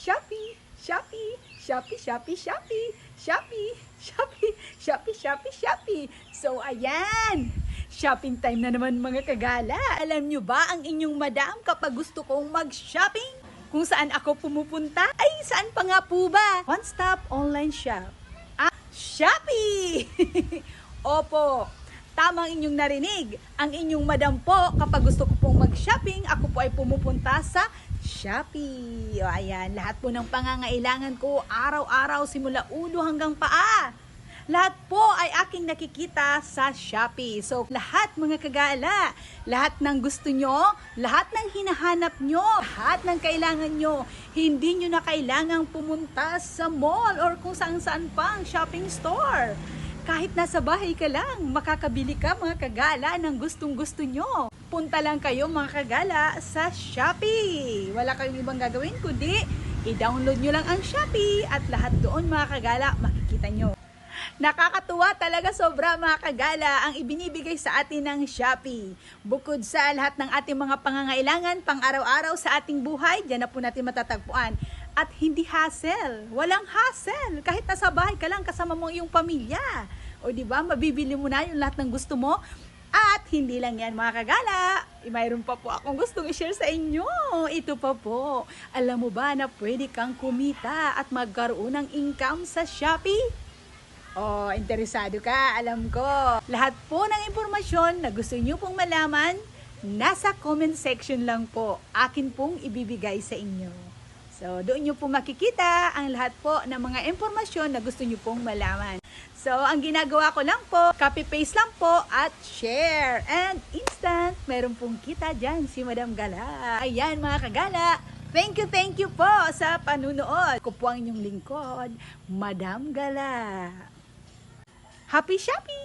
Shopee, Shopee, Shopee, Shopee, Shopee, Shopee, Shopee, Shopee, Shopee, Shopee. So ayan, shopping time na naman mga kagala. Alam nyo ba ang inyong madam kapag gusto kong mag-shopping? Kung saan ako pumupunta? Ay, saan pa nga po ba? One Stop Online Shop. Shopee! Opo, tamang inyong narinig. Ang inyong madam po, kapag gusto ko pong mag-shopping, ako po ay pumupunta sa Shopee. O, ayan, lahat po ng pangangailangan ko, araw-araw, simula ulo hanggang paa. Lahat po ay aking nakikita sa Shopee. So, lahat mga kagala, lahat ng gusto nyo, lahat ng hinahanap nyo, lahat ng kailangan nyo, hindi nyo na kailangang pumunta sa mall or kung saan-saan pang shopping store. Kahit nasa bahay ka lang, makakabili ka mga kagala ng gustong-gusto nyo. Punta lang kayo mga kagala sa Shopee. Wala kayong ibang gagawin kundi i-download nyo lang ang Shopee at lahat doon mga kagala makikita nyo. Nakakatuwa talaga sobra mga kagala ang ibinibigay sa atin ng Shopee. Bukod sa lahat ng ating mga pangangailangan pang araw-araw sa ating buhay, dyan na po natin matatagpuan. At hindi hassle, walang hassle. Kahit nasa bahay ka lang kasama mo iyong pamilya. O di ba, mabibili mo na yung lahat ng gusto mo. At hindi lang yan mga kagala, mayroon pa po akong gustong i-share sa inyo. Ito pa po, alam mo ba na pwede kang kumita at magkaroon ng income sa Shopee? Oh, interesado ka, alam ko. Lahat po ng impormasyon na gusto nyo pong malaman, nasa comment section lang po. Akin pong ibibigay sa inyo. So, doon nyo po makikita ang lahat po ng mga impormasyon na gusto nyo pong malaman. So, ang ginagawa ko lang po, copy-paste lang po at share. And instant, meron pong kita dyan si Madam Gala. Ayan mga kagala. Thank you po sa panunood. Ako po ang inyong lingkod, Madam Gala. Happy shopping!